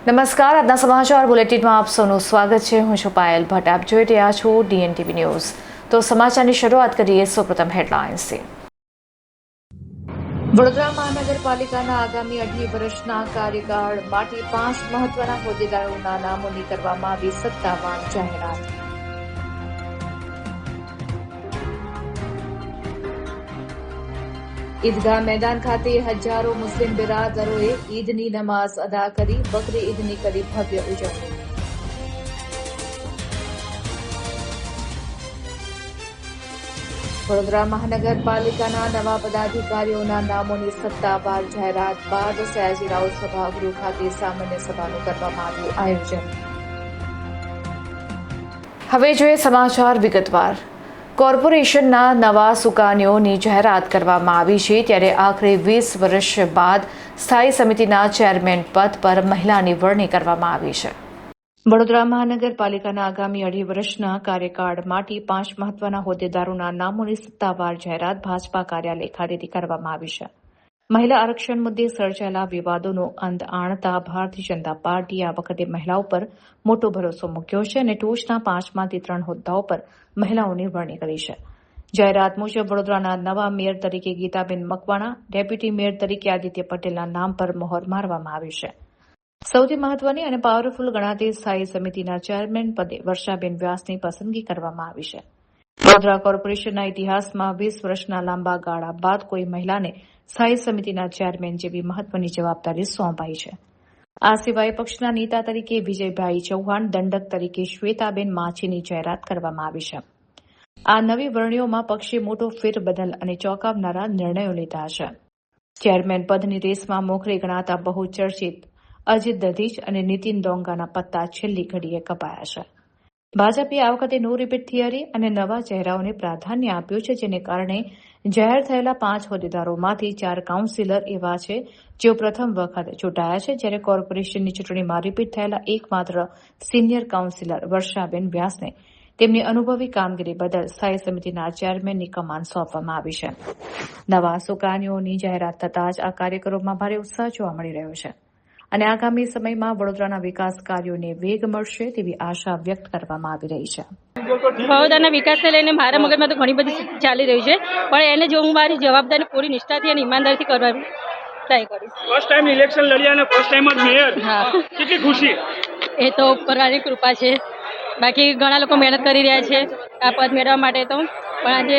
નમસ્કાર, આજના સમાચાર બુલેટિનમાં આપ સૌનું સ્વાગત છે. હું છું પાયલ ભટ્ટ. આપ જોઈ રહ્યા છો DNTV ન્યૂઝ. તો સમાચારની શરૂઆત કરીએ સૌપ્રથમ હેડલાઇન્સથી. વડોદરા મહાનગરપાલિકાના આગામી 2.5 વર્ષના કાર્યકાળ માટે 5 મહત્વના હોદ્દેદારોના નામોની કરવામાં આવી સત્તાવાર જાહેરાત. ઈદગાહ મેદાન ખાતે હજારો મુસ્લિમ બિરાદરોએ ઈદની નમાઝ અદા કરી. બકરી ઈદની કરી ભવ્ય ઉજવણી. વડોદરા મહાનગરપાલિકાના નવા પદાધિકારીઓના નામોની સત્તાવાર જાહેરાત બાદ સયાજીરાવ સભાગૃહ ખાતે સામાન્ય સભાનું કરવામાં આવ્યું આયોજન. હવે જોઈએ સમાચાર વિગતવાર. કોર્પોરેશનના નવા સુકાનીઓની જાહેરાત કરવામાં આવી છે, ત્યારે આખરે 20 વર્ષ બાદ સ્થાયી સમિતિના ચેરમેન પદ પર મહિલાની વરણી કરવામાં આવી છે. વડોદરા મહાનગરપાલિકાના આગામી 2.5 વર્ષના કાર્યકાળ માટે 5 મહત્વના હોદ્દેદારોના નામોની સત્તાવાર જાહેરાત ભાજપા કાર્યાલય ખાતેથી કરવામાં આવી છે. મહિલા આરક્ષણ મુદ્દે સર્જાયેલા વિવાદોનો અંત આણતા ભારતીય જનતા પાર્ટીએ આ વખતે મહિલાઓ પર મોટો ભરોસો મૂક્યો છે અને ટોચના 5માંથી 3 હોદ્દાઓ પર મહિલાઓની વરણી કરી છે. જાહેરાત મુજબ વડોદરાના નવા મેયર તરીકે ગીતાબેન મકવાણા, ડેપ્યુટી મેયર તરીકે આદિત્ય પટેલના નામ પર મહોર મારવામાં આવી છે. સૌથી મહત્વની અને પાવરફુલ ગણાતી સ્થાયી સમિતિના ચેરમેન પદે વર્ષાબેન વ્યાસની પસંદગી કરવામાં આવી છે. વડોદરા કોર્પોરેશનના ઇતિહાસમાં 20 વર્ષના લાંબા ગાળા બાદ કોઈ મહિલાને સ્થાયી સમિતિના ચેરમેન જેવી મહત્વની જવાબદારી સોંપાઈ છે. આ સિવાય પક્ષના નેતા તરીકે વિજયભાઈ ચૌહાણ, દંડક તરીકે શ્વેતાબેન માછીની જાહેરાત કરવામાં આવી છે. આ નવી વરણીઓમાં પક્ષે મોટો ફેરબદલ અને ચોંકાવનારા નિર્ણયો લીધા છે. ચેરમેન પદની રેસમાં મોખરે ગણાતા બહુચર્ચિત અજીત દધીચ અને નીતિન ડોંગાના પત્તા છેલ્લી ઘડીએ કપાયા છે. ભાજપે આ વખતે નો રિપીટ થિયરી અને નવા ચહેરાઓને પ્રાધાન્ય આપ્યું છે, જેને કારણે જાહેર થયેલા 5 હોદ્દેદારોમાંથી 4 કાઉન્સિલર એવા છે જેઓ પ્રથમ વખત ચૂંટાયા છે, જ્યારે કોર્પોરેશનની ચૂંટણીમાં રિપીટ થયેલા એકમાત્ર સિનિયર કાઉન્સિલર વર્ષાબેન વ્યાસને તેમની અનુભવી કામગીરી બદલ સ્થાયી સમિતિના ચેરમેનની કમાન સોંપવામાં આવી છે. નવા સુકાનીઓની જાહેરાત થતાં જ આ કાર્યકરોમાં ભારે ઉત્સાહ જોવા મળી રહ્યો છે અને આગામી સમયમાં વડોદરાના વિકાસ કાર્યોને વેગ મળશે તેવી આશા વ્યક્ત કરવામાં આવી રહી છે. વડોદરાના વિકાસને લઈને મારા મગજમાં તો ઘણી બધી ચાલી રહી છે, પણ એને જો હું મારી જવાબદારી પૂરી નિષ્ઠાથી અને ઈમાનદારીથી કરવાની ટ્રાય કરીશ. ફર્સ્ટ ટાઈમ ઇલેક્શન લડ્યા અને ફર્સ્ટ ટાઈમ જ મેયર. હા, કેટલી ખુશી. એ તો ઉપરવાળાની કૃપા છે. બાકી ઘણા લોકો મહેનત કરી રહ્યા છે આ પદ મેળવવા માટે, તો પણ આજે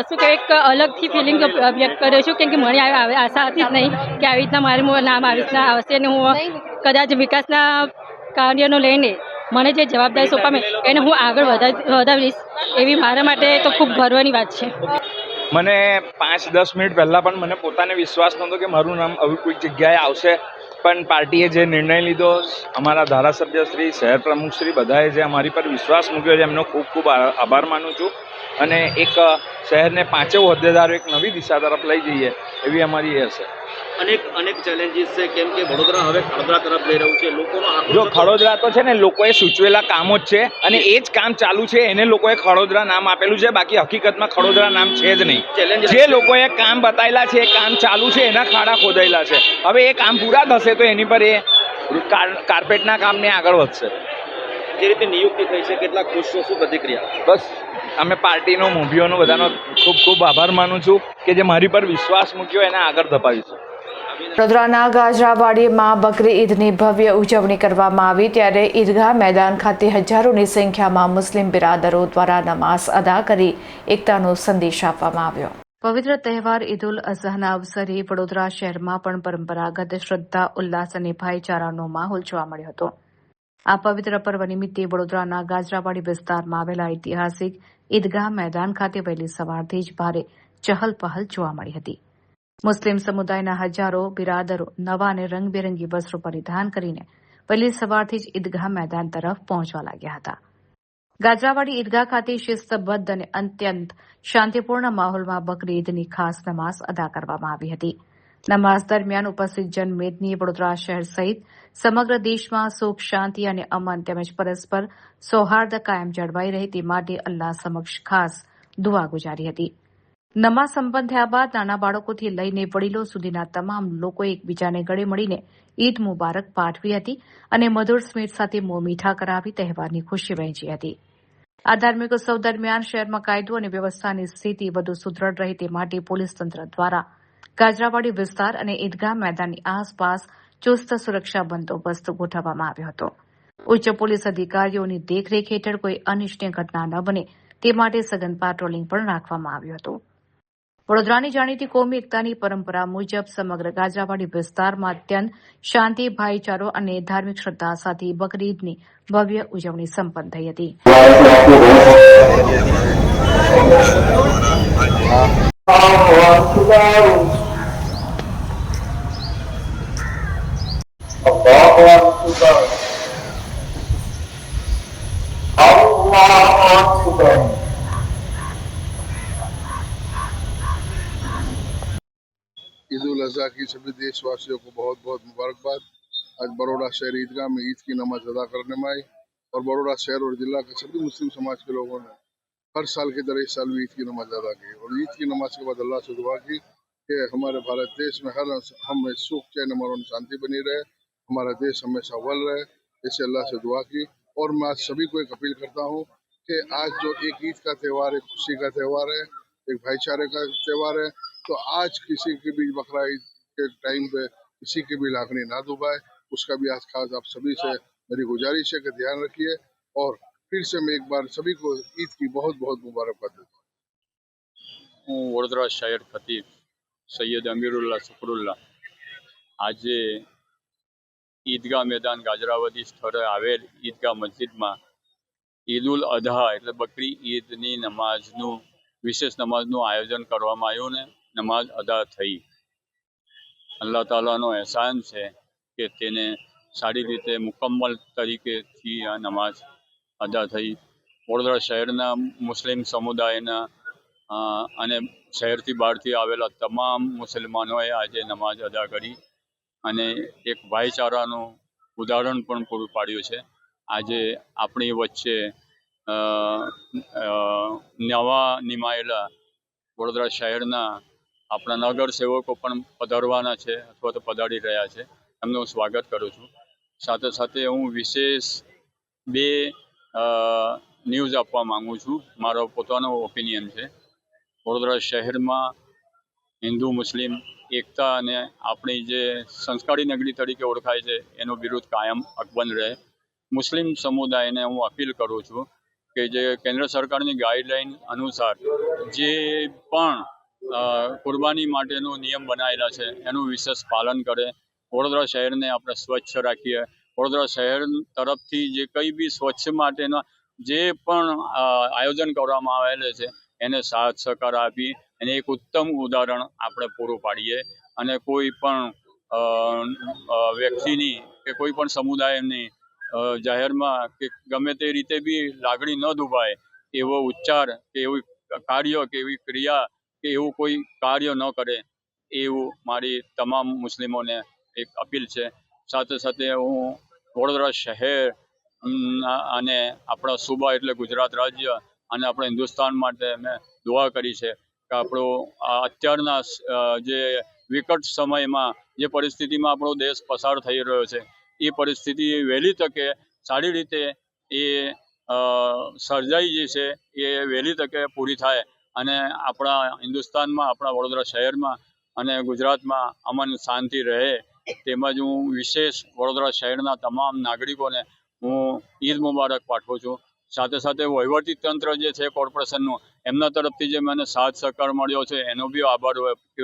શું કે એક અલગથી ફિલિંગ વ્યક્ત કર્યો છું, કેમ કે મને આશા હતી જ નહીં કે આવી રીતના મારું નામ આવી રીતના આવશે અને હું કદાચ વિકાસના કાર્યનો લઈને મને જે જવાબદારી સોંપામે એને હું આગળ વધાવીશ, એવી મારા માટે તો ખૂબ ગર્વની વાત છે. મને 5-10 મિનિટ પહેલાં પણ મને પોતાને વિશ્વાસ નહોતો કે મારું નામ આવી કોઈ જગ્યાએ આવશે, પણ પાર્ટીએ જે નિર્ણય લીધો, અમારા ધારાસભ્ય શ્રી, શહેર પ્રમુખ શ્રી, બધાએ જે અમારી પર વિશ્વાસ મૂક્યો છે એમનો ખૂબ ખૂબ આભાર માનું છું. અને એક શહેરને 5 હોદ્દેદારો એક નવી દિશા તરફ લઈ જઈએ એવી અમારી એ હશે. અનેક ચેલેન્જીસ છે, કેમ કે વડોદરા હવે ખડોદરા તરફ જઈ રહ્યું છે. લોકોનો જો ખડોદરા તો છે ને લોકોએ સૂચવેલા કામો જ છે અને એ જ કામ ચાલુ છે, એને લોકોએ ખડોદરા નામ આપેલું છે, બાકી હકીકતમાં ખડોદરા નામ છે જ નહીં. જે લોકોએ કામ બતાવેલા છે, કામ ચાલુ છે, એના ખાડા ખોદાયેલા છે. હવે એ કામ પૂરા થશે તો એની પર એ કાર્પેટના કામને આગળ વધશે. જે રીતે નિયુક્તિ થઈ છે, કેટલા ખુશ છો, શું પ્રતિક્રિયા? બસ અમે પાર્ટીનો મોભીઓનો બધાનો ખૂબ ખૂબ આભાર માનું છું કે જે મારી પર વિશ્વાસ મૂક્યો એને આગળ ધપાવીશું. વડોદરાના ગાજરાવાડીમાં બકરી ઈદની ભવ્ય ઉજવણી કરવામાં આવી, ત્યારે ઈદગાહ મેદાન ખાતે હજારોની સંખ્યામાં મુસ્લિમ બિરાદરો દ્વારા નમાઝ અદા કરી એકતાનો સંદેશ આપવામાં આવ્યો. પવિત્ર તહેવાર ઈદ ઉલ અઝહાના અવસરે વડોદરા શહેરમાં પણ પરંપરાગત શ્રદ્ધા, ઉલ્લાસ અને ભાઈચારાનો માહોલ જોવા મળ્યો હતો. આ પવિત્ર પર્વ નિમિત્તે વડોદરાના ગાજરાવાડી વિસ્તારમાં આવેલા ઐતિહાસિક ઈદગાહ મેદાન ખાતે વહેલી સવારથી જ ભારે ચહલ પહલ જોવા મળી હતી. મુસ્લિમ સમુદાયના હજારો બિરાદરો નવા અને રંગબેરંગી વસ્ત્રો પરિધાન કરીને વહેલી સવારથી જ ઈદગાહ મેદાન તરફ પહોંચવા લાગ્યા હતા. ગાજરાવાડી ઈદગાહ ખાતે શિસ્તબદ્ધ અને અત્યંત શાંતિપૂર્ણ માહોલમાં બકરી ઈદની ખાસ નમાઝ અદા કરવામાં આવી હતી. નમાઝ દરમિયાન ઉપસ્થિત જનમેદનીએ વડોદરા શહેર સહિત સમગ્ર દેશમાં સુખ, શાંતિ અને અમન તેમજ પરસ્પર સૌહાર્દ કાયમ જળવાઈ રહે તે માટે અલ્લાહ સમક્ષ ખાસ દુઆ ગુજારી હતી. નમાઝ સંપન્ન થયા બાદ નાના બાળકોથી લઈને વડીલો સુધીના તમામ લોકોએ એકબીજાને ગળે મળીને ઈદ મુબારક પાઠવી હતી અને મધુર સ્મિત સાથે મોં મીઠા કરાવી તહેવારની ખુશી વહેંચી હતી. આ ધાર્મિક ઉત્સવ દરમિયાન શહેરમાં કાયદો અને વ્યવસ્થાની સ્થિતિ વધુ સુદૃઢ રહે તે માટે પોલીસ તંત્ર દ્વારા ગાજરાવાડી વિસ્તાર અને ઈદગાહ મેદાનની આસપાસ ચુસ્ત સુરક્ષા બંદોબસ્ત ગોઠવવામાં આવ્યો હતો. ઉચ્ચ પોલીસ અધિકારીઓની દેખરેખ હેઠળ કોઈ અનિચ્છનીય ઘટના ન બને તે માટે સઘન પેટ્રોલિંગ પણ રાખવામાં આવ્યું હતું. વડોદરાની જાણીતી કોમી એકતાની પરંપરા મુજબ સમગ્ર ગાજરાવાડી વિસ્તારમાં અત્યંત શાંતિ, ભાઈચારો અને ધાર્મિક શ્રદ્ધા સાથે બકરી ઈદની ભવ્ય ઉજવણી સંપન્ન થઈ હતી. ईद उल अजहा की सभी देशवासियों को बहुत बहुत मुबारकबाद। आज बड़ौदा शहर ईदगाह में ईद की नमाज अदा करने में आई और बड़ौदा शहर और जिला के सभी मुस्लिम समाज के लोगों ने हर साल की तरह इस साल भी ईद की नमाज अदा की और ईद की नमाज के बाद अल्लाह से दुआ की कि हमारे भारत देश में हर हम सुख चैन अमन और शांति बनी रहे, हमारा देश हमेशा अव्वल रहे, ऐसे अल्लाह से दुआ की। और मैं आज सभी को एक अपील करता हूँ कि आज जो एक ईद का त्यौहार, एक खुशी का त्यौहार है, एक भाईचारे का त्यौहार है, तो आज किसी की भी बकरा ईद के टाइम पे किसी की भी लाखनी ना डुबाए, उसका भी आज खास आप सभी से मेरी गुजारिश है कि ध्यान रखिए। और फिर से मैं एक बार सभी को ईद की बहुत बहुत मुबारकबाद देता हूँ। હું વડોદરા શહેર ખતીબ સૈયદ અમીરુલ્લાહ શુક્રુલ્લાહ આજે ઈદગાહ મેદાન ગાજરાવદી સ્થળે આવેલ ઈદગાહ મસ્જિદમાં ઈદ ઉલ અધા એટલે બકરી ઈદની નમાઝનું વિશેષ નમાઝનું આયોજન કરવામાં આવ્યું ને નમાઝ અદા થઈ. અલ્લાહ તાલાનો એહસાન છે કે તેને સારી રીતે મુકમ્મલ તરીકેથી આ નમાઝ અદા થઈ. વડોદરા શહેરના મુસ્લિમ સમુદાયના અને શહેરથી બહારથી આવેલા તમામ મુસલમાનોએ આજે નમાઝ અદા કરી અને એક ભાઈચારાનું ઉદાહરણ પણ પૂરું પાડ્યું છે. આજે આપણી વચ્ચે નવા નિમાયેલા વડોદરા શહેરના આપણા નગર સેવકો પણ પધારવાના છે અથવા તો પધારી રહ્યા છે. એમનું સ્વાગત કરું છું. સાથે સાથે હું વિશેષ બે ન્યૂઝ આપવા માગું છું. મારો પોતાનો ઓપિનિયન છે. વડોદરા શહેરમાં હિન્દુ મુસ્લિમ એકતા અને આપણી જે સંસ્કારી નગરી તરીકે ઓળખાય છે એનો વિરોધ કાયમ અકબંધ રહે. મુસ્લિમ સમુદાયને હું અપીલ કરું છું કે જે કેન્દ્ર સરકારની ગાઈડલાઈન અનુસાર જે પણ કુરબાની માટેનો નિયમ બનાવેલા છે એનું વિશેષ પાલન કરે. વડોદરા શહેરને આપણે સ્વચ્છ રાખીએ. વડોદરા શહેર તરફથી જે કંઈ બી સ્વચ્છ માટેના જે પણ આયોજન કરવામાં આવેલું છે એને સાથ સહકાર આપી અને એક ઉત્તમ ઉદાહરણ આપણે પૂરું પાડીએ અને કોઈ પણ વ્યક્તિની કે કોઈ પણ સમુદાયની જાહેરમાં કે ગમે તે રીતે બી લાગણી ન દુભાય એવો ઉચ્ચાર કે એવું કાર્ય કે એવી ક્રિયા કે એવું કોઈ કાર્ય ન કરે એવું મારી તમામ મુસ્લિમોને એક અપીલ છે. સાથે સાથે હું વડોદરા શહેર અને આપણા સૂબા એટલે ગુજરાત રાજ્ય અને આપણા હિન્દુસ્તાન માટે મેં દુઆ કરી છે કે આપણો અત્યારના જે વિકટ સમયમાં જે પરિસ્થિતિમાં આપણો દેશ પસાર થઈ રહ્યો છે એ પરિસ્થિતિ વહેલી તકે સારી રીતે એ સર્જાઈ જશે, એ વહેલી તકે પૂરી થાય અને આપણા હિન્દુસ્તાનમાં આપણા વડોદરા શહેરમાં અને ગુજરાતમાં અમન શાંતિ રહે. તેમજ હું વિશેષ વડોદરા શહેરના તમામ નાગરિકોને હું ઈદ મુબારક પાઠવું છું. સાથે સાથે વહીવટી તંત્ર જે છે કોર્પોરેશનનું એમના તરફથી જે મને સાથ સહકાર મળ્યો છે એનો બી આભાર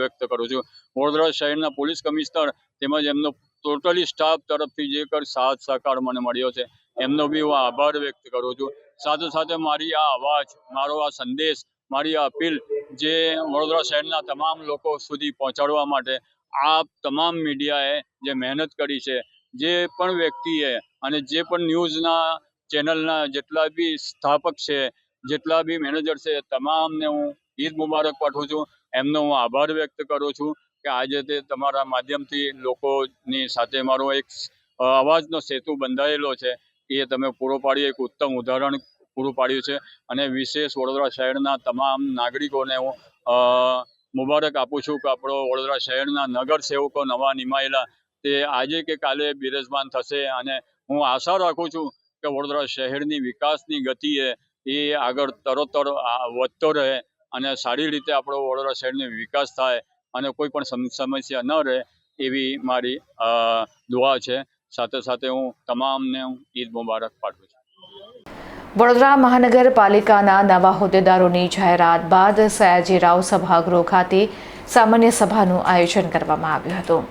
વ્યક્ત કરું છું. વડોદરા શહેરના પોલીસ કમિશનર તેમજ એમનો ટોટલી સ્ટાફ તરફથી જે કંઈ સાથ સહકાર મને મળ્યો છે એમનો બી હું આભાર વ્યક્ત કરું છું. સાથે સાથે મારી આ અવાજ, મારો આ સંદેશ, મારી આ અપીલ જે વડોદરા શહેરના તમામ લોકો સુધી પહોંચાડવા માટે આ તમામ મીડિયાએ જે મહેનત કરી છે, જે પણ વ્યક્તિએ અને જે પણ ન્યૂઝના ચેનલના જેટલા બી સ્થાપક છે, જેટલા બી મેનેજર છે, તમામને હું ઈદ મુબારક પાઠવું છું. એમનો હું આભાર વ્યક્ત કરું છું કે આજે તે તમારા માધ્યમથી લોકોની સાથે મારો એક અવાજનો સેતુ બંધાયેલો છે એ તમે પૂરો પાડી એક ઉત્તમ ઉદાહરણ પૂરું પાડ્યું છે. અને વિશેષ વડોદરા શહેરના તમામ નાગરિકોને હું મુબારક આપું છું કે આપણો વડોદરા શહેરના નગરસેવકો નવા નિમાયેલા તે આજે કે કાલે બિરાજમાન થશે. અને હું આશા રાખું છું કે વડોદરા શહેરની વિકાસની ગતિએ એ આગળ તરોતર વધતો રહે અને સારી રીતે આપણો વડોદરા શહેરનો વિકાસ થાય અને કોઈ પણ સમસ્યા ન રહે એવી મારી દુઆ છે. સાથે સાથે હું તમામને ઈદ મુબારક પાઠવું છું. વડોદરા મહાનગરપાલિકાના નવા હોદ્દેદારોની જાહેરાત બાદ સયાજીરાવ સભાગૃહ ખાતે સામાન્ય સભાનું આયોજન કરવામાં આવ્યું હતું.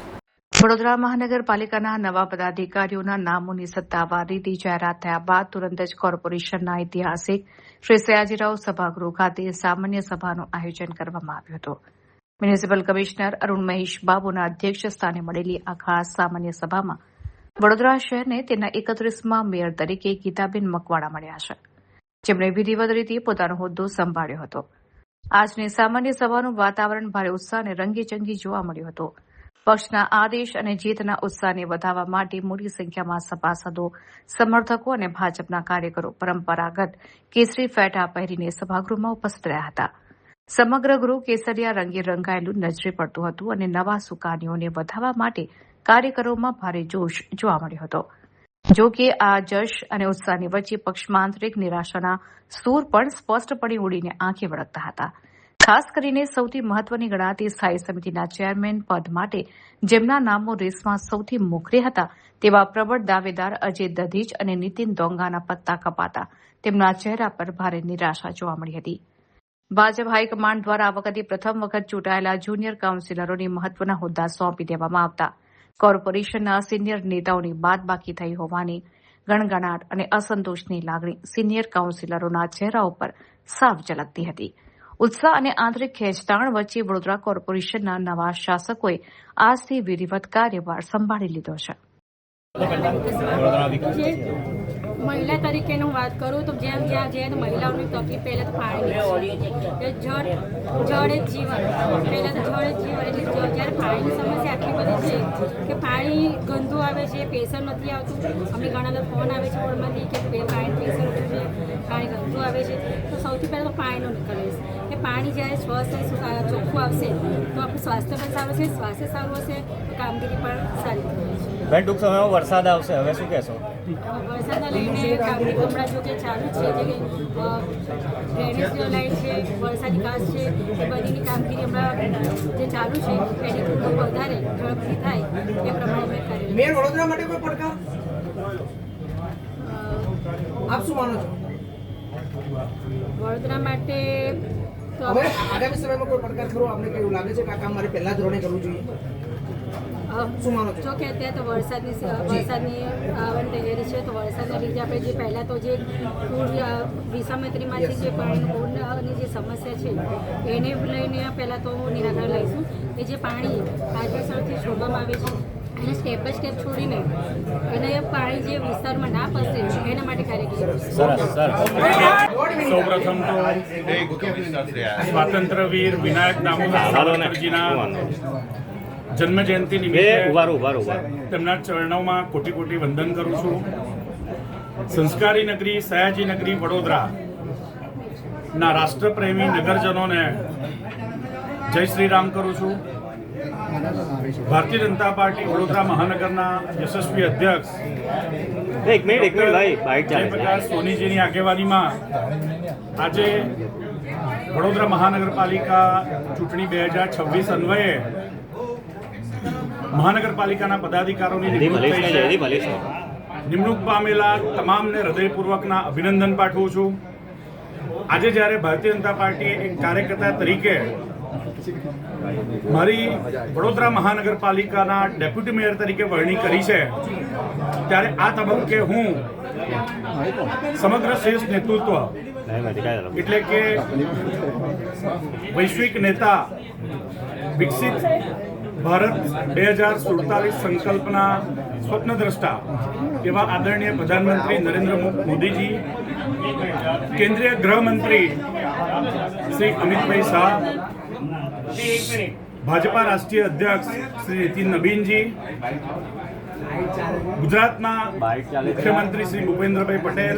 વડોદરા મહાનગરપાલિકાના નવા પદાધિકારીઓના નામોની સત્તાવાર રીતે જાહેરાત થયા બાદ તુરંત જ કોર્પોરેશનના ઐતિહાસિક શ્રી સયાજીરાવ સભાગૃહ ખાતે સામાન્ય સભાનું આયોજન કરવામાં આવ્યું હતું. મ્યુનિસિપલ કમિશનર અરુણ મહેશ બાબુના અધ્યક્ષ સ્થાને મળેલી આ ખાસ સામાન્ય સભામાં વડોદરા શહેરને તેના 31મા મેયર તરીકે ગીતાબેન મકવાણા મળ્યા છે, જેમણે વિધિવત રીતે પોતાનો હોદ્દો સંભાળ્યો હતો. આજની સામાન્ય સભાનું વાતાવરણ ભારે ઉત્સાહ અને રંગેચંગી જોવા મળ્યું હતું. પક્ષના આદેશ અને જીતના ઉત્સાહને વધારવા માટે મોટી સંખ્યામાં સભાસદો, સમર્થકો અને ભાજપના કાર્યકરો પરંપરાગત કેસરી ફેટા પહેરીને સભાગૃહમાં ઉપસ્થિત રહ્યા હતા. સમગ્ર ગૃહ કેસરિયા રંગે રંગાયેલું નજરે પડતું હતું અને નવા સુકાનીઓને વધારવા માટે કાર્યકરોમાં ભારે જોશ જોવા મળ્યો હતો. જો કે આ જશ અને ઉત્સાહની વચ્ચે પક્ષમાં આંતરિક નિરાશાના સૂર પણ સ્પષ્ટપણે ઉડીને આંખે વળગતા હતા. ખાસ કરીને સૌથી મહત્વની ગણાતી સ્થાયી સમિતિના ચેરમેન પદ માટે જેમના નામો રેસમાં સૌથી મોખરે હતા તેવા પ્રબળ દાવેદાર અજય દધીચ અને નીતિન ડોંગાના પત્તા કપાતા તેમના ચહેરા પર ભારે નિરાશા જોવા મળી હતી. ભાજપ હાઈકમાન્ડ દ્વારા આ વખતે પ્રથમ વખત ચૂંટાયેલા જુનિયર કાઉન્સિલરોને મહત્વના હોદ્દા સોંપી દેવામાં આવતા કોર્પોરેશનના સિનિયર નેતાઓની બાદબાકી થઈ હોવાની ગણગણાટ અને અસંતોષની લાગણી સિનિયર કાઉન્સિલરોના ચહેરા ઉપર સાફ ઝલકતી હતી. ઉત્સાહ અને આંતરિક ખેંચતાણ વચ્ચે વડોદરા કોર્પોરેશનના નવા શાસકોએ આજથી વિધિવત કાર્યભાર સંભાળી લીધો છે. મહિલા તરીકેનું વાત કરું તો જેમ જ્યાં જઈએ તો મહિલાઓની તકલીફ પહેલાં તો પાણીની જળ એ જીવન, પહેલાં તો જળ એ જીવન. એટલે જ્યારે પાણીની સમસ્યા આટલી બધી છે કે પાણી ગંદુ આવે છે, પ્રેશર નથી આવતું. અમને ઘણા બધા ફોન આવે છે બોર્ડમાંથી કે પાણી પ્રેશર ઓછું છે, પાણી ગંદુ આવે છે. તો સૌથી પહેલાં તો પાણીનો નિકાલ છે કે પાણી જ્યારે સ્વસ્થ અને ચોખ્ખું આવશે તો આપણું સ્વાસ્થ્ય પણ સારું છે, સ્વાસ્થ્ય સારું હશે તો કામગીરી પણ સારી થશે. બેન, ટૂંક સમયમાં વરસાદ આવશે, હવે શું કહેશો? વરસાદના લઈને કામગીરી હમણાં જો કે ચાલુ છે, જે ડ્રેનેજ લાઈન છે, વરસાદી કાચ છે, એ બધીની કામગીરી હમણાં જે ચાલુ છે એની થોડું વધારે ઝડપથી થાય એ પ્રમાણે મેં કરી. મેયર વડોદરા માટે કોઈ પડકાર આપ શું માનો છો? વડોદરા માટે તો હવે આગામી સમયમાં કોઈ પડકાર ખરો આપને કેવું લાગે છે કે આ કામ મારે પહેલા ધોરણે કરવું જોઈએ? શું માનો છો? જો કે અત્યારે તો વરસાદની આવવાની તૈયારી છે, તો વરસાદના લીધે આપણે જે પહેલાં તો જે પૂર વિસામત્રીમાંથી જે પાણીની જે સમસ્યા છે એને લઈને પહેલાં તો નિરાકરણ લઈશું. એ જે પાણી કાયદેસરથી છોડવામાં આવે છે એને સ્ટેપ બાય સ્ટેપ છોડીને એને પાણી જે વિસ્તારમાં ના પસરે એના માટે કાર્યક્રમ. સૌપ્રથમ તો સ્વાતંત્ર્યવીર વિનાયક દામોદરજીના જન્મ જયંતિ નિમિત્તે તેમના ચરણોમાં કોટી કોટી વંદન કરું છું. સંસ્કારી નગરી સયાજી નગરી વડોદરા ના રાષ્ટ્રપ્રેમી નગરજનોને જય શ્રી રામ કરું છું. ભારતીય જનતા પાર્ટી વડોદરા મહાનગરના યશસ્વી અધ્યક્ષ જયપ્રકાશ સોનીજીની આગેવાનીમાં આજે વડોદરા મહાનગરપાલિકા ચૂંટણી 2026 અન્વયે મહાનગરપાલિકાના પદાધિકારીઓની નિમણૂક પામેલા તમામને હૃદયપૂર્વકના અભિનંદન પાઠવું છું. આજે જ્યારે ભારતીય જનતા પાર્ટીએ એક કાર્યકર્તા તરીકે મારી વડોદરા મહાનગરપાલિકાના ડેપ્યુટી મેયર તરીકે વરણી કરી છે, ત્યારે આ તબક્કે હું સમગ્ર શ્રેષ્ઠ નેતૃત્વ એટલે કે વૈશ્વિક નેતા, વિકસિત ભારત 2047 સંકલ્પના સ્વપ્નદ્રષ્ટા એવા આદરણીય પ્રધાનમંત્રી નરેન્દ્ર મોદીજી, કેન્દ્રીય ગૃહમંત્રી શ્રી અમિતભાઈ શાહ, ભાજપા રાષ્ટ્રીય અધ્યક્ષ શ્રી નીતિન નબીનજી, ગુજરાતના મુખ્યમંત્રી શ્રી ભૂપેન્દ્રભાઈ પટેલ,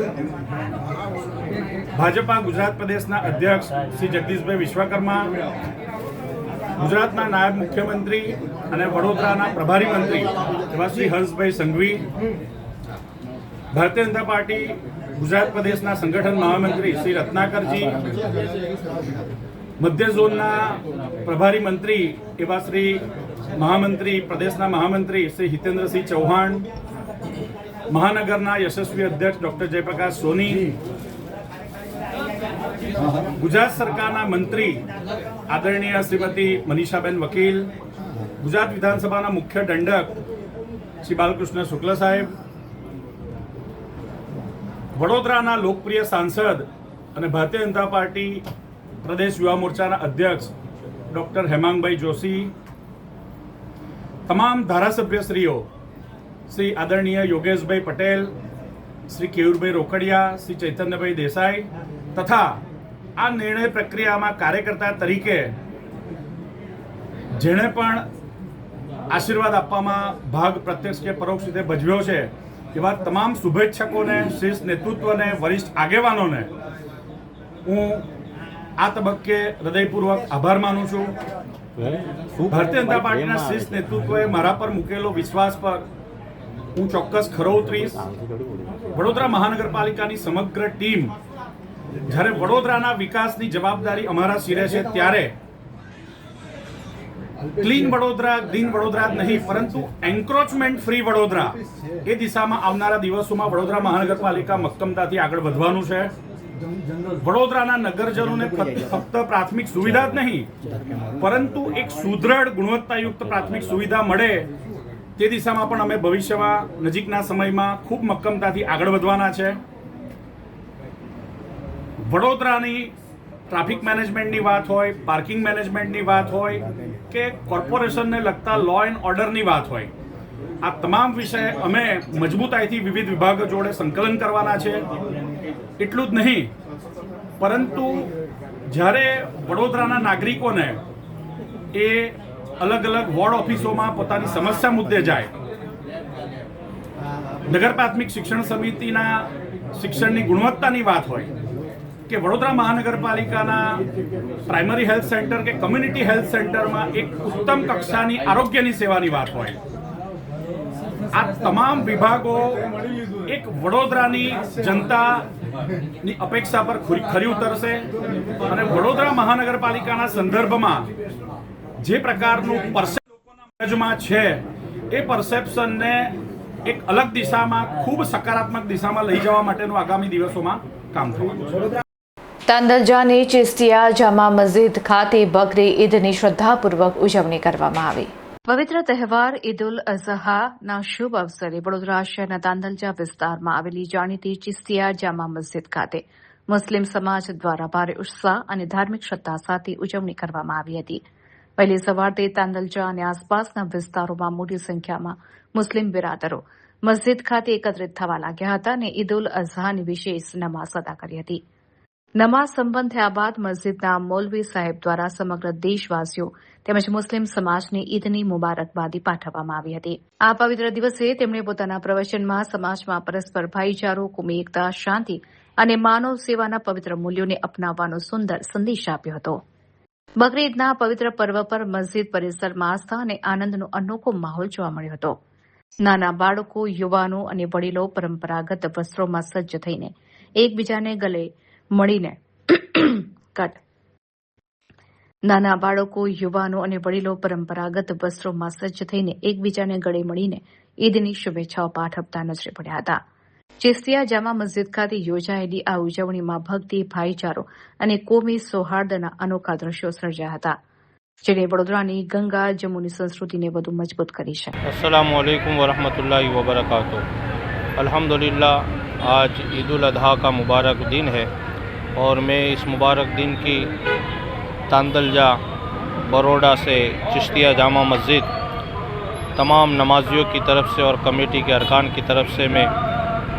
ભાજપા ગુજરાત પ્રદેશના અધ્યક્ષ શ્રી જગદીશભાઈ વિશ્વકર્મા, ગુજરાતના નાયબ મુખ્યમંત્રી અને વડોદરાના પ્રભારી મંત્રી એવા શ્રી હર્ષભાઈ સંઘવી, ભારતીય જનતા પાર્ટી ગુજરાત પ્રદેશના સંગઠન મહામંત્રી શ્રી રત્નાકરજી, મધ્ય ઝોનના પ્રભારી મંત્રી એવા શ્રી મહામંત્રી પ્રદેશના મહામંત્રી શ્રી હિતેન્દ્રસિંહ ચૌહાણ, મહાનગરના યશસ્વી અધ્યક્ષ ડોક્ટર જયપ્રકાશ સોની, ગુજરાત સરકારના મંત્રી આદરણીય શ્રીમતી મનીષાબેન વકીલ, ગુજરાત વિધાનસભાના મુખ્ય દંડક શ્રી બાલકૃષ્ણ શુક્લ સાહેબ, વડોદરાના લોકપ્રિય સાંસદ અને ભારતીય જનતા પાર્ટી પ્રદેશ યુવા મોરચાના અધ્યક્ષ ડોક્ટર હેમાંગભાઈ જોશી, તમામ ધારાસભ્યશ્રીઓ શ્રી આદરણીય યોગેશભાઈ પટેલ, શ્રી કેયુરભાઈ રોકડિયા, શ્રી ચૈતન્યભાઈ દેસાઈ તથા આ નિર્ણય પ્રક્રિયામાં કાર્યકર્તા તરીકે જેણે પણ આશીર્વાદ આપવામાં ભાગ પ્રત્યક્ષ કે પરોક્ષ રીતે ભજવ્યો છે એવા તમામ શુભેચ્છકોને, શીર્ષ નેતૃત્વને, વરિષ્ઠ આગેવાનોને હું આ તબક્કે હૃદયપૂર્વક આભાર માનું છું. ભારતીય જનતા પાર્ટીના શીર્ષ નેતૃત્વએ મારા પર મૂકેલો વિશ્વાસ પર હું ચોક્કસ ખરો ઉતરીશ. વડોદરા મહાનગરપાલિકાની સમગ્ર ટીમ જ્યારે વડોદરાના વિકાસની જવાબદારી અમારા શિરે છે ત્યારે ક્લીન વડોદરા, ગ્રીન વડોદરા જ નહીં પરંતુ એન્ક્રોચમેન્ટ ફ્રી વડોદરા એ દિશામાં આવનારા દિવસોમાં વડોદરા મહાનગરપાલિકા મક્કમતાથી આગળ વધવાનું છે. વડોદરાના નગરજનોને ફક્ત પ્રાથમિક સુવિધા જ નહીં પરંતુ એક સુદૃઢ ગુણવત્તાયુક્ત પ્રાથમિક સુવિધા મળે તે દિશામાં પણ અમે ભવિષ્યમાં નજીકના સમયમાં ખૂબ મક્કમતાથી આગળ વધવાના છે. વડોદરાની ટ્રાફિક મેનેજમેન્ટની વાત હોય, પાર્કિંગ મેનેજમેન્ટની વાત હોય કે કોર્પોરેશનને લગતા લો એન્ડ ઓર્ડરની વાત હોય, આ તમામ વિષય અમે મજબૂતાઈથી વિવિધ વિભાગો જોડે સંકલન કરવાના છે. એટલું જ નહીં પરંતુ જ્યારે વડોદરાના નાગરિકોને એ અલગ અલગ વોર્ડ ઓફિસોમાં પોતાની સમસ્યા મુદ્દે જાય, નગર પ્રાથમિક શિક્ષણ સમિતિના શિક્ષણની ગુણવત્તાની વાત હોય કે વડોદરા મહાનગરપાલિકાના પ્રાઇમરી હેલ્થ સેન્ટર કે કમ્યુનિટી હેલ્થ સેન્ટરમાં એક ઉત્તમ કક્ષાની આરોગ્યની સેવાની વાત હોય, આ તમામ વિભાગો એક વડોદરાની જનતાની અપેક્ષા પર ખરી ઉતરશે અને વડોદરા મહાનગરપાલિકાના સંદર્ભમાં જે પ્રકારનું પરસેપ્શન છે એ પરસેપ્શનને એક અલગ દિશામાં, ખૂબ સકારાત્મક દિશામાં લઈ જવા માટેનું આગામી દિવસોમાં કામ થવાનું છે. તાંદલજાની ચિસ્તિયા જામા મસ્જિદ ખાતે બકરી ઈદની શ્રદ્ધાપૂર્વક ઉજવણી કરવામાં આવી. પવિત્ર તહેવાર ઈદ ઉલ અઝહાના શુભ અવસરે વડોદરા શહેરના તાંદલજા વિસ્તારમાં આવેલી જાણીતી ચિસ્તિયા જામા મસ્જિદ ખાતે મુસ્લિમ સમાજ દ્વારા ભારે ઉત્સાહ અને ધાર્મિક શ્રદ્ધા સાથે ઉજવણી કરવામાં આવી હતી. વહેલી સવારથી તાંદલજા અને આસપાસના વિસ્તારોમાં મોટી સંખ્યામાં મુસ્લિમ બિરાદરો મસ્જિદ ખાતે એકત્રિત થવા લાગ્યા હતા અને ઈદ ઉલ અઝહાની વિશેષ નમાઝ અદા કરી હતી. નમાઝ સંપન્ન થયા બાદ મસ્જિદના મૌલવી સાહેબ દ્વારા સમગ્ર દેશવાસીઓ તેમજ મુસ્લિમ સમાજને ઈદની મુબારકબાદી પાઠવવામાં આવી હતી. આ પવિત્ર દિવસે તેમણે પોતાના પ્રવચનમાં સમાજમાં પરસ્પર ભાઈચારો, કોમી એકતા, શાંતિ અને માનવ સેવાના પવિત્ર મૂલ્યોને અપનાવવાનો સુંદર સંદેશ આપ્યો હતો. બકરી ઈદના પવિત્ર પર્વ પર મસ્જિદ પરિસરમાં આસ્થા અને આનંદનો અનોખો માહોલ જોવા મળ્યો હતો. નાના બાળકો, યુવાનો અને વડીલો પરંપરાગત વસ્ત્રોમાં સજ્જ થઈને એકબીજાને ગલે મળીને નાના બાળકો, યુવાનો અને વડીલો પરંપરાગત વસ્ત્રોમાં સજ્જ થઈને એકબીજાને ગળે મળીને ઈદની શુભેચ્છાઓ પાઠવતા નજરે પડ્યા હતા. ચિસ્તિયા જામા મસ્જિદ ખાતે યોજાયેલી આ ઉજવણીમાં ભક્તિ, ભાઈચારો અને કોમી સૌહાર્દના અનોખા દ્રશ્યો સર્જાયા હતા, જેણે વડોદરાની ગંગા જમુની સંસ્કૃતિને વધુ મજબૂત કરી છે. अस्सलामु अलैकुम वरहमतुल्लाहि वबरकातुह. अल्हम्दुलिल्लाह आज ईद उल अज़हा का मुबारक दिन है और मैं इस मुबारक दिन की तांदलजा बड़ौदा से चिश्तिया जामा मस्जिद तमाम नमाजियों की तरफ से और कमेटी के अरकान की तरफ से मैं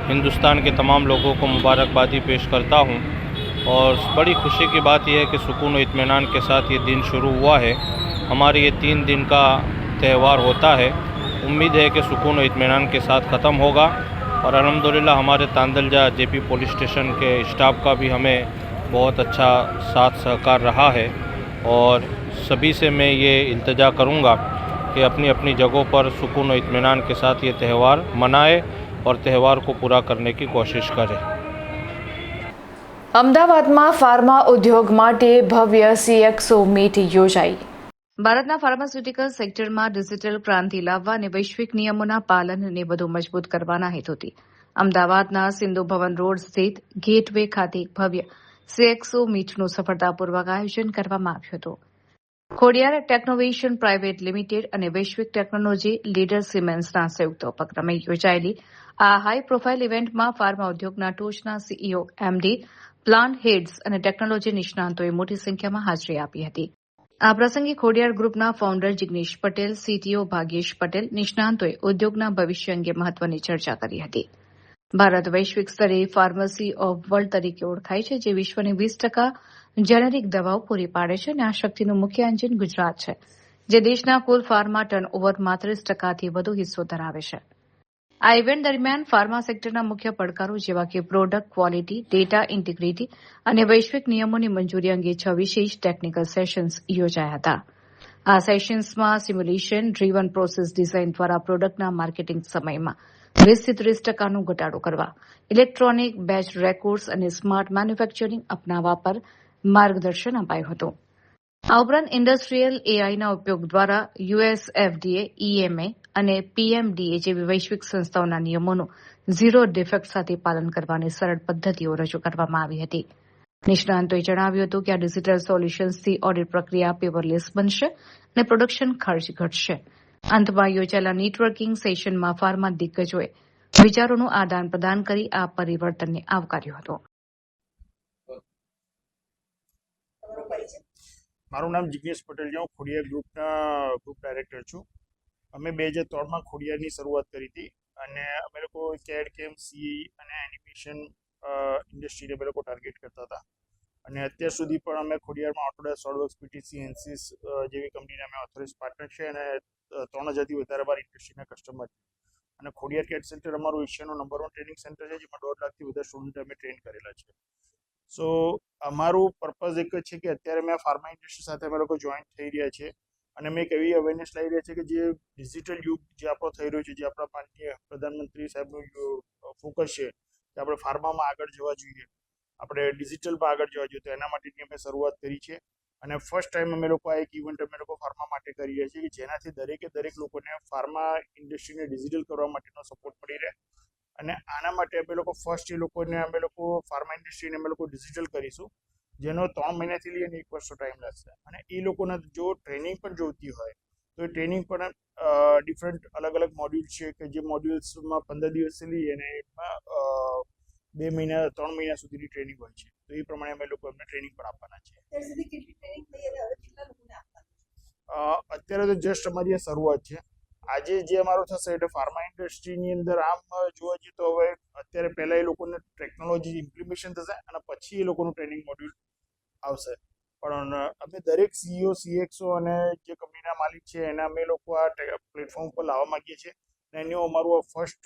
हिंदुस्तान के तमाम लोगों को मुबारकबादी पेश करता हूँ और बड़ी खुशी की बात यह है कि सुकून और इत्मीनान के साथ ये दिन शुरू हुआ है. हमारे ये 3 दिन का त्यौहार होता है. उम्मीद है कि सुकून और इत्मीनान के साथ ख़त्म होगा और अल्हम्दुलिल्लाह हमारे तांदलजा जेपी पुलिस स्टेशन के स्टाफ का भी हमें बहुत अच्छा साथ सहकार रहा है और सभी से मैं ये इल्तिजा करूँगा कि अपनी अपनी जगहों पर सुकून और इत्मीनान के साथ ये त्यौहार मनाए और त्यौहार को पूरा करने की कोशिश करें। અમદાવાદમાં ફાર્મા ઉદ્યોગ માટે ભવ્ય CXO મીટ યોજાઈ. ભારતના ફાર્માસ્યુટિકલ સેક્ટરમાં ડિજિટલ ક્રાંતિ લાવવા અને વૈશ્વિક નિયમોના પાલનને વધુ મજબૂત કરવાના હેતુથી અમદાવાદના સિંધુ ભવન રોડ સ્થિત ગેટવે ખાતે એક ભવ્ય CXO મીટનું સફળતાપૂર્વક આયોજન કરવામાં આવ્યું હતું. ખોડિયાર ટેકનોવેશન પ્રાઇવેટ લિમિટેડ અને વૈશ્વિક ટેકનોલોજી લીડર સિમેન્સના સંયુક્ત ઉપક્રમે યોજાયેલી આ હાઈ પ્રોફાઇલ ઇવેન્ટમાં ફાર્મા ઉદ્યોગના ટોચના CEO, MD, પ્લાન્ટ હેડ્સ અને ટેકનોલોજી નિષ્ણાંતોએ મોટી સંખ્યામાં હાજરી આપી હતી. આ પ્રસંગે ખોડિયાર ગ્રુપના ફાઉન્ડર જિગ્નેશ પટેલ, CTO ભાગ્યેશ પટેલ, નિષ્ણાંતોએ ઉદ્યોગના ભવિષ્ય અંગે મહત્વની ચર્ચા કરી હતી. ભારત વૈશ્વિક સ્તરે ફાર્મસી ઓફ વર્લ્ડ તરીકે ઓળખાય છે, જે વિશ્વની 20% જેનેરિક દવાઓ પૂરી પાડે છે અને આ શક્તિનું મુખ્ય એન્જિન ગુજરાત છે, જે દેશના કુલ ફાર્મા ટર્નઓવરમાં 30%થી વધુ હિસ્સો ધરાવે છે. આ ઇવેન્ટ દરમિયાન ફાર્મા સેક્ટરના મુખ્ય પડકારો જેવા કે પ્રોડક્ટ ક્વોલિટી, ડેટા ઇન્ટિગ્રિટી અને વૈશ્વિક નિયમોની મંજૂરી અંગે 6 વિશેષ ટેકનિકલ સેશન્સ યોજાયા હતા. આ સેશન્સમાં સિમ્યુલેશન ડ્રીવન પ્રોસેસ ડિઝાઇન દ્વારા પ્રોડક્ટના માર્કેટિંગ સમયમાં 20-30% ઘટાડો કરવા, ઇલેક્ટ્રોનિક બેચ રેકોર્ડ્સ અને સ્માર્ટ મેન્યુફેક્ચરિંગ અપનાવવા પર માર્ગદર્શન અપાયું હતું. આ ઉપરાંત ઇન્ડસ્ટ્રીયલ AIના ઉપયોગ દ્વારા US FDA, EMA અને PMDA જેવી વૈશ્વિક સંસ્થાઓના નિયમોનું ઝીરો ડિફેક્ટ સાથે પાલન કરવાની સરળ પદ્ધતિઓ રજૂ કરવામાં આવી હતી. નિષ્ણાંતોએ જણાવ્યું હતું કે આ ડિજિટલ સોલ્યુશન્સથી ઓડિટ પ્રક્રિયા પેપરલેસ બનશે અને પ્રોડક્શન ખર્ચ ઘટશે. અંતમાં યોજાયેલા નેટવર્કિંગ સેશનમાં ફાર્મા દિગ્ગજોએ વિચારોનું આદાન પ્રદાન કરી આ પરિવર્તનને આવકાર્યું હતું. મારું નામ જિગ્નેશ પટેલ છે. હું ખોડિયાર ગ્રુપના ગ્રુપ ડાયરેક્ટર છું. અમે 2003માં ખોડિયારની શરૂઆત કરી હતી અને અમે લોકો CAD, CAM, CE અને એનિમેશન ઇન્ડસ્ટ્રીને અમે લોકો ટાર્ગેટ કરતા હતા અને અત્યાર સુધી પણ અમે ખોડિયારમાં ઓટોડેસ્ક, સોલિડવર્ક્સ, PTC, ANSYS જેવી કંપનીને અમે ઓથોરાઇઝ પાર્ટનર છે અને 3000થી વધારે અમારી ઇન્ડસ્ટ્રીના કસ્ટમર છે. અને ખોડિયાર CAD સેન્ટર અમારું એશિયાનું નંબર 1 ટ્રેનિંગ સેન્ટર છે, જેમાં 1.5 લાખથી વધારે સ્ટુડન્ટ અમે ટ્રેન કરેલા છે. સો અમારું પર્પઝ એક જ છે કે અત્યારે મેં ફાર્મા ઇન્ડસ્ટ્રી સાથે અમે લોકો જોઈન્ટ થઈ રહ્યા છે અને અમે એક એવી અવેરનેસ લાવી રહ્યા છે કે જે ડિજિટલ યુગ જે આપણો થઈ રહ્યો છે, જે આપણા માનનીય પ્રધાનમંત્રી સાહેબનું ફોકસ છે કે આપણે ફાર્મામાં આગળ જવા જોઈએ, આપણે ડિજિટલમાં આગળ જવા જોઈએ, તો એના માટેની અમે શરૂઆત કરી છે. અને ફર્સ્ટ ટાઈમ અમે લોકો આ એક ઇવેન્ટ અમે લોકો ફાર્મા માટે કરી રહ્યા છીએ કે જેનાથી દરેક લોકોને ફાર્મા ઇન્ડસ્ટ્રીને ડિજિટલ કરવા માટેનો સપોર્ટ મળી રહે. અને આના માટે અમે લોકો ફર્સ્ટ એ લોકોને અમે લોકો ફાર્મા ઇન્ડસ્ટ્રીને અમે લોકો ડિજિટલ કરીશું, જેનો 3 મહિનાથી લઈને 1 વર્ષનો ટાઈમ લાગશે. અને એ લોકોને જો ટ્રેનિંગ પણ જોઈતી હોય તો એ ટ્રેનિંગ પણ ડિફરન્ટ અલગ મોડ્યુલ છે કે જે મોડ્યુલ્સમાં 15 દિવસથી લઈ અને એમાં 2 મહિના 3 મહિના સુધીની ટ્રેનિંગ હોય છે. તો એ પ્રમાણે અમે લોકો એમને ટ્રેનિંગ પણ આપવાના છે. અત્યારે તો જસ્ટ અમારી આ શરૂઆત છે. આજે જે અમારું થશે એટલે ફાર્મા ઇન્ડસ્ટ્રીની અંદર આમ જોવા જઈએ તો હવે અત્યારે પહેલાં એ લોકોને ટેકનોલોજી ઇમ્પ્લિમેશન થશે અને પછી એ લોકોનું ટ્રેનિંગ મોડ્યુલ આવશે. પણ અમે દરેક CEO, CXO અને જે કંપનીના માલિક છે એને અમે લોકો આ પ્લેટફોર્મ પર લાવવા માંગીએ છીએ અને એનું અમારું ફર્સ્ટ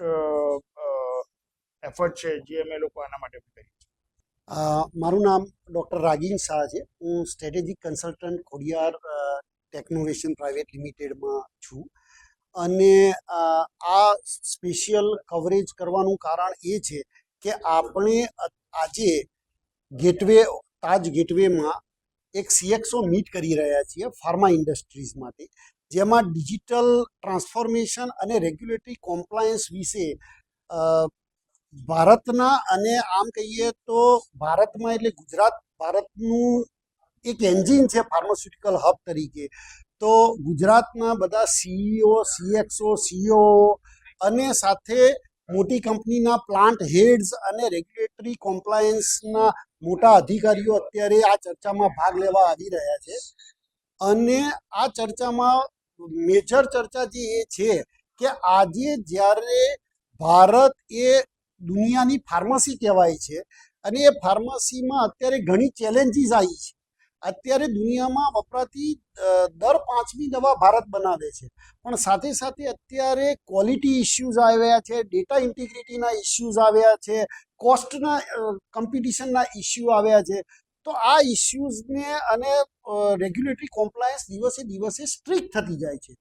એફર્ટ છે જે અમે લોકો આના માટે કરીએ છીએ. મારું નામ ડૉક્ટર રાગીન શાહ છે. હું સ્ટ્રેટેજિક કન્સલ્ટન્ટ ખોડિયાર ટેકનોવેશન પ્રાઇવેટ લિમિટેડમાં છું અને આ સ્પેશિયલ કવરેજ કરવાનું કારણ એ છે કે આપણે આજે તાજ ગેટવેમાં એક CXO મીટ કરી રહ્યા છીએ ફાર્મા ઇન્ડસ્ટ્રીઝ માટે, જેમાં ડિજિટલ ટ્રાન્સફોર્મેશન અને રેગ્યુલેટરી કોમ્પ્લાયન્સ વિશે ભારતના અને આમ કહીએ તો ભારતમાં એટલે ગુજરાત ભારતનું એક એન્જિન છે ફાર્માસ્યુટિકલ હબ તરીકે. તો ગુજરાતના બધા CEO, CXO, CEO અને સાથે મોટી કંપનીના પ્લાન્ટ હેડ્સ અને રેગ્યુલેટરી કોમ્પ્લાયન્સના મોટા અધિકારીઓ અત્યારે આ ચર્ચામાં ભાગ લેવા આવી રહ્યા છે. અને આ ચર્ચામાં મેજર ચર્ચા જે એ છે કે આજે જ્યારે ભારત એ દુનિયાની ફાર્મસી કહેવાય છે અને એ ફાર્મસીમાં અત્યારે ઘણી ચેલેન્જીસ આવી છે. અત્યારે દુનિયામાં વપરાતી દર 5મી દવા ભારત બનાવે છે, પણ સાથે સાથે અત્યારે ક્વોલિટી ઇસ્યુઝ આવ્યા છે, ડેટા ઇન્ટિગ્રિટીના ઇસ્યુઝ આવ્યા છે, કોસ્ટના કોમ્પિટિશનના ઇસ્યુ આવ્યા છે. તો આ ઇસ્યુઝને અને રેગ્યુલેટરી કોમ્પ્લાયન્સ દિવસે દિવસે સ્ટ્રિક્ટ થતી જાય છે.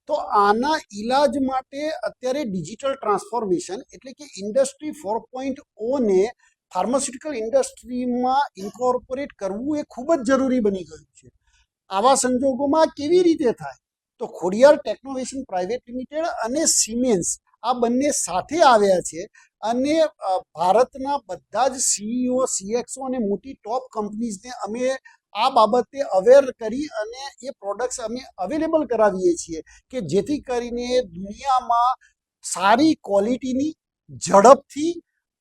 તો આના ઈલાજ માટે અત્યારે ડિજિટલ ટ્રાન્સફોર્મેશન એટલે કે ઇન્ડસ્ટ્રી 4.0ને ફાર્માસ્યુટિકલ ઇન્ડસ્ટ્રીમાં ઇન્કોર્પોરેટ કરવું એ ખૂબ જ જરૂરી બની ગયું છે. આવા સંજોગોમાં કેવી રીતે થાય? તો ખોડિયાર ટેકનોવેશન પ્રાઇવેટ લિમિટેડ અને સિમેન્સ આ બંને સાથે આવ્યા છે અને ભારતના બધા જ CEO, CXO અને મોટી ટોપ કંપનીઝને અમે આ બાબતે અવેર કરી અને એ પ્રોડક્ટ્સ અમે અવેલેબલ કરાવીએ છીએ કે જેથી કરીને દુનિયામાં સારી ક્વોલિટીની ઝડપથી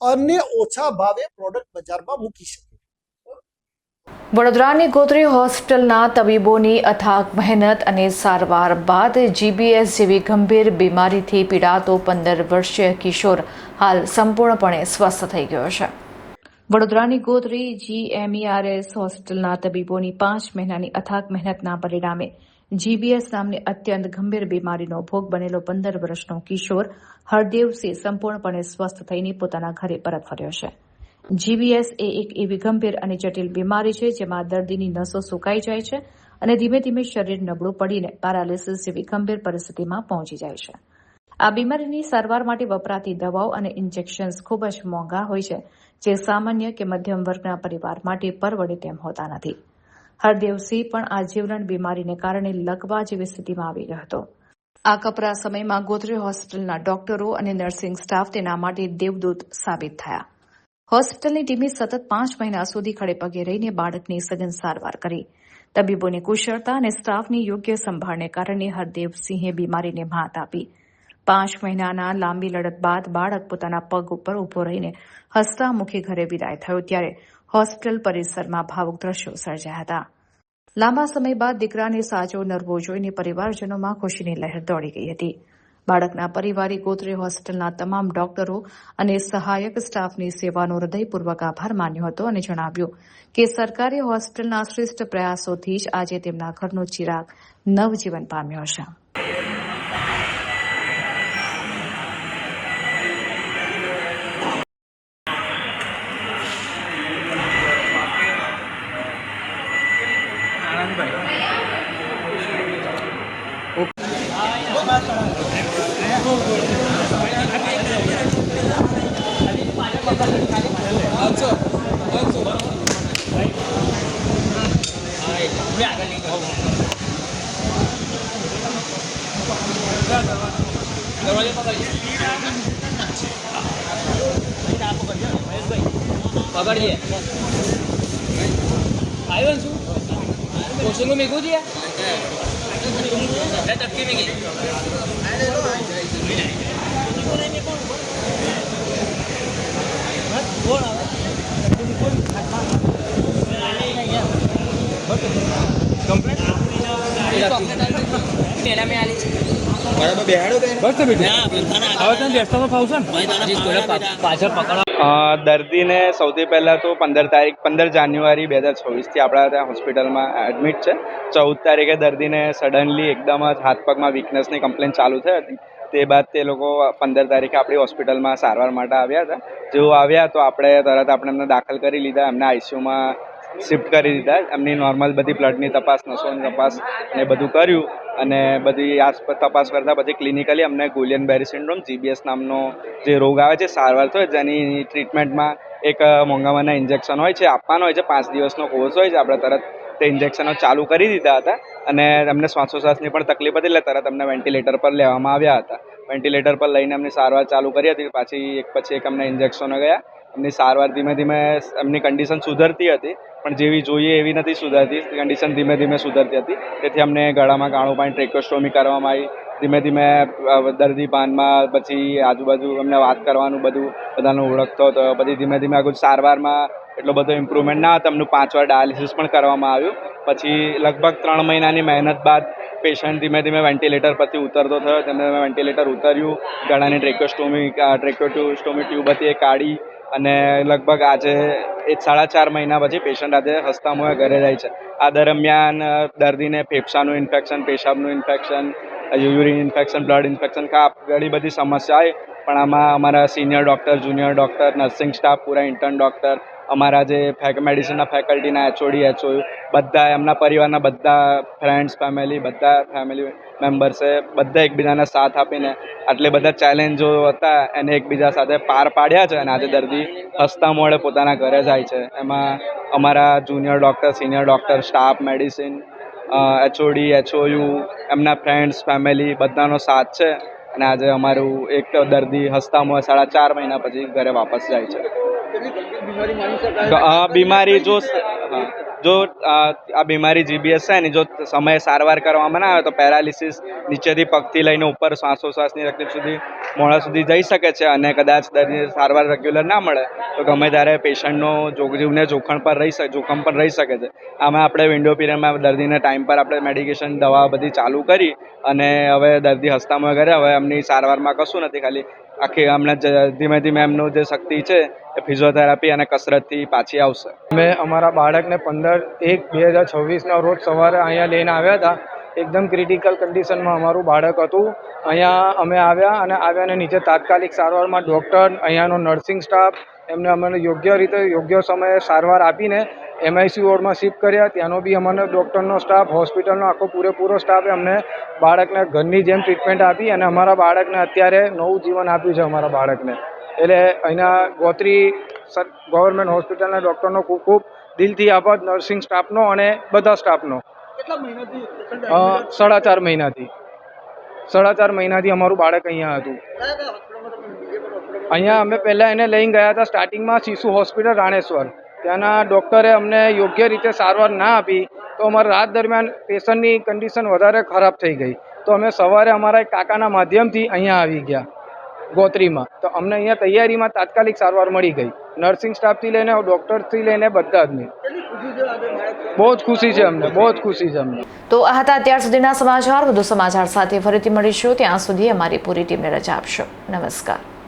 અને ઓછા ભાવે પ્રોડક્ટ બજારમાં મૂકી શકે. વડોદરાની ગોત્રી હોસ્પિટલના તબીબોની અથાગ મહેનત અને સારવાર બાદ GBS જેવી ગંભીર બીમારીથી પીડાતો 15 વર્ષીય કિશોર હાલ સંપૂર્ણપણે સ્વસ્થ થઈ ગયો છે. વડોદરાની ગોત્રી GMERS હોસ્પિટલના તબીબોની 5 મહિનાની અથાગ મહેનતના પરિણામે GBS નામની અત્યંત ગંભીર બીમારીનો ભોગ બનેલો 15 વર્ષનો કિશોર હરદેવસિંહ સંપૂર્ણપણે સ્વસ્થ થઈને પોતાના ઘરે પરત ફર્યો છે. GBS એ એક એવી ગંભીર અને જટિલ બીમારી છે જેમાં દર્દીની નસો સુકાઈ જાય છે અને ધીમે ધીમે શરીર નબળું પડીને પેરાલિસિસ જેવી ગંભીર પરિસ્થિતિમાં પહોંચી જાય છે. આ બીમારીની સારવાર માટે વપરાતી દવાઓ અને ઇન્જેક્શન્સ ખૂબ જ મોંઘા હોય છે, જે સામાન્ય કે મધ્યમ વર્ગના પરિવાર માટે પરવડે તેમ હોતા નથી. હરદેવસિંહ પણ આ જીવલેણ બીમારીને કારણે લકવા જેવી સ્થિતિમાં આવી ગયો હતો. આ કપરા સમયમાં ગોત્રી હોસ્પિટલના ડોક્ટરો અને નર્સિંગ સ્ટાફ તેના માટે દેવદૂત સાબિત થયા. હોસ્પિટલની ટીમે સતત 5 મહિના સુધી ખડેપગે રહીને બાળકની સઘન સારવાર કરી. તબીબોની કુશળતા અને સ્ટાફની યોગ્ય સંભાળને કારણે હરદેવસિંહે બીમારીને મ્હાત આપી. 5 મહિનાના લાંબી લડત બાદ બાળક પોતાના પગ ઉપર ઊભો રહીને હસતા મુખે ઘરે વિદાય થયો ત્યારે હોસ્પિટલ પરિસરમાં ભાવુક દ્રશ્યો સર્જાયા હતા. લાંબા સમય બાદ દીકરાને સાજો નરવો જોઈને પરિવારજનોમાં ખુશીની લહેર દોડી ગઈ હતી. બાળકના પરિવારે ગોત્રી હોસ્પિટલના તમામ ડોક્ટરો અને સહાયક સ્ટાફની સેવાનો હૃદયપૂર્વક આભાર માન્યો હતો અને જણાવ્યું કે સરકારી હોસ્પિટલના શ્રેષ્ઠ પ્રયાસોથી જ આજે તેમના ઘરનો ચિરાગ નવજીવન પામ્યો છે. પકડીએ આવ્યો છું કોશિંગ મેગું છે ટપકી મેગી દર્દીને સૌથી પહેલાં તો 15 જાન્યુઆરી 2024થી આપણા ત્યાં હોસ્પિટલમાં એડમિટ છે. 14 તારીખે દર્દીને સડનલી એકદમ જ હાથ પગમાં વીકનેસની કમ્પ્લેન ચાલુ થઈ હતી. તે બાદ તે લોકો 15 તારીખે આપણી હોસ્પિટલમાં સારવાર માટે આવ્યા હતા. જેઓ આવ્યા તો આપણે તરત એમને દાખલ કરી લીધા, એમને આઈસીયુમાં શિફ્ટ કરી દીધા. એમની નોર્મલ બધી બ્લડની તપાસ, નસોની તપાસ ને બધું કર્યું અને બધી તપાસ કરતાં પછી ક્લિનિકલી અમને ગુલિયન બેરી સિન્ડ્રોમ GBS નામનો જે રોગ આવે છે સારવાર થયો, જેની ટ્રીટમેન્ટમાં એક મોંઘામાંના ઇન્જેક્શન હોય છે, આપવાનો હોય છે, 5 દિવસનો કોર્સ હોય છે. આપણે તરત તે ઇન્જેક્શનો ચાલુ કરી દીધા હતા અને એમને શ્વાસોશ્વાસની પણ તકલીફ હતી એટલે તરત અમને વેન્ટિલેટર પર લેવામાં આવ્યા હતા. વેન્ટિલેટર પર લઈને એમની સારવાર ચાલુ કરી હતી. પાછી એક પછી એક અમને ઇન્જેક્શનો ગયા. એમની સારવાર ધીમે ધીમે એમની કન્ડિશન સુધરતી હતી, પણ જેવી જોઈએ એવી નથી સુધરતી. કન્ડિશન ધીમે ધીમે સુધરતી હતી. તેથી અમને ગળામાં કાણું પાણી ટ્રેકોસ્ટોમી કરવામાં આવી. ધીમે ધીમે દર્દી પાનમાં પછી આજુબાજુ એમને વાત કરવાનું બધું બધાને ઓળખતો હતો. પછી ધીમે ધીમે આગળ સારવારમાં એટલો બધો ઇમ્પ્રુવમેન્ટ ના હતો. એમનું 5 વાર ડાયાલિસિસ પણ કરવામાં આવ્યું. પછી લગભગ 3 મહિનાની મહેનત બાદ પેશન્ટ ધીમે ધીમે વેન્ટિલેટર પરથી ઉતરતો થયો. તેમને વેન્ટિલેટર ઉતર્યું, ગળાની ટ્રેકોસ્ટોમી ટ્યુબ હતી એ કાઢી અને લગભગ આજે 4.5 મહિના પછી પેશન્ટ આજે હસતા મોંએ ઘરે જાય છે. આ દરમિયાન દર્દીને ફેફસાનું ઇન્ફેક્શન, પેશાબનું infection, urine infection, blood infection ઘણી બધી સમસ્યા આવી. પણ આમાં અમારા senior doctor, junior doctor, nursing staff, પૂરા ઇન્ટર્ન ડૉક્ટર, અમારા જે મેડિસિનના ફેકલ્ટીના HOD, HOU બધા, એમના પરિવારના બધા ફ્રેન્ડ્સ, બધા ફેમિલી મેમ્બર્સે બધા એકબીજાને સાથ આપીને આટલે બધા ચેલેન્જો હતા એને એકબીજા સાથે પાર પાડ્યા છે અને આજે દર્દી હસતા મોઢે પોતાના ઘરે જાય છે. એમાં અમારા junior doctor, senior doctor, staff, medicine, HOD, HOU, એમના ફ્રેન્ડ્સ, ફેમિલી બધાનો સાથ છે અને આજે અમારું એક દર્દી હસતા મોંએ 4.5 મહિના પછી ઘરે વાપસ જાય છે. બીમારી જો આ બીમારી GBS છે ને, જો સમયે સારવાર કરવામાં ના આવે તો પેરાલિસિસ નીચેથી પગથી લઈને ઉપર શ્વાસોશ્વાસની તકલીફ સુધી મોડા સુધી જઈ શકે છે અને કદાચ દર્દીને સારવાર રેગ્યુલર ના મળે તો ગમે ત્યારે પેશન્ટનો જીવને જોખમ પર રહી શકે છે. આમાં આપણે વિન્ડો પીરિયડમાં દર્દીને ટાઈમ પર આપણે મેડિકેશન, દવા બધી ચાલુ કરી અને હવે દર્દી હસતા મોંએ ઘરે. હવે એમની સારવારમાં કશું નથી, ખાલી આખી હમણાં ધીમે ધીમે એમનું જે શક્તિ છે એ ફિઝિયોથેરાપી અને કસરતથી પાછી આવશે. અમે અમારા બાળકને 15/1/2026ના રોજ સવારે અહીંયા લઈને આવ્યા હતા. એકદમ ક્રિટિકલ કન્ડિશનમાં અમારું બાળક હતું. અહીંયા અમે આવ્યા નીચે તાત્કાલિક સારવારમાં ડૉક્ટર, અહીંયાનો નર્સિંગ સ્ટાફ એમને અમને યોગ્ય રીતે યોગ્ય સમયે સારવાર આપીને MIC વોર્ડમાં શિફ્ટ કર્યા. ત્યાંનો બી અમને ડૉક્ટરનો સ્ટાફ, હોસ્પિટલનો આખો પૂરેપૂરો સ્ટાફે અમને બાળકને ઘરની જેમ ટ્રીટમેન્ટ આપી અને અમારા બાળકને અત્યારે નવું જીવન આપ્યું છે અમારા બાળકને. એટલે અહીંના ગોત્રી ગવર્મેન્ટ હોસ્પિટલના ડૉક્ટરનો ખૂબ ખૂબ દિલથી આભાર, નર્સિંગ સ્ટાફનો અને બધા સ્ટાફનો. 4.5 મહિનાથી અમારું બાળક અહીંયા હતું. અહીંયા અમે પહેલાં એને લઈને ગયા હતા સ્ટાર્ટિંગમાં શિશુ હોસ્પિટલ રાણેશ્વર. ત્યાંના ડૉક્ટરે અમને યોગ્ય રીતે સારવાર ના આપી તો અમારા રાત દરમિયાન પેશન્ટની કન્ડિશન વધારે ખરાબ થઈ ગઈ. તો અમે સવારે અમારા એક કાકાના માધ્યમથી અહીંયા આવી ગયા ગોત્રીમાં. તો અમને અહીંયા તૈયારીમાં તાત્કાલિક સારવાર મળી ગઈ. નર્સિંગ સ્ટાફથી લઈને ડૉક્ટરથી લઈને બધા જ નહીં. બહુ જ ખુશી છે અમને, બહુ જ ખુશી છે અમને. તો આ હતા અત્યાર સુધીના સમાચાર. વધુ સમાચાર સાથે ફરીથી મળીશું. ત્યાં સુધી અમારી પૂરી ટીમને રજા આપશો. નમસ્કાર.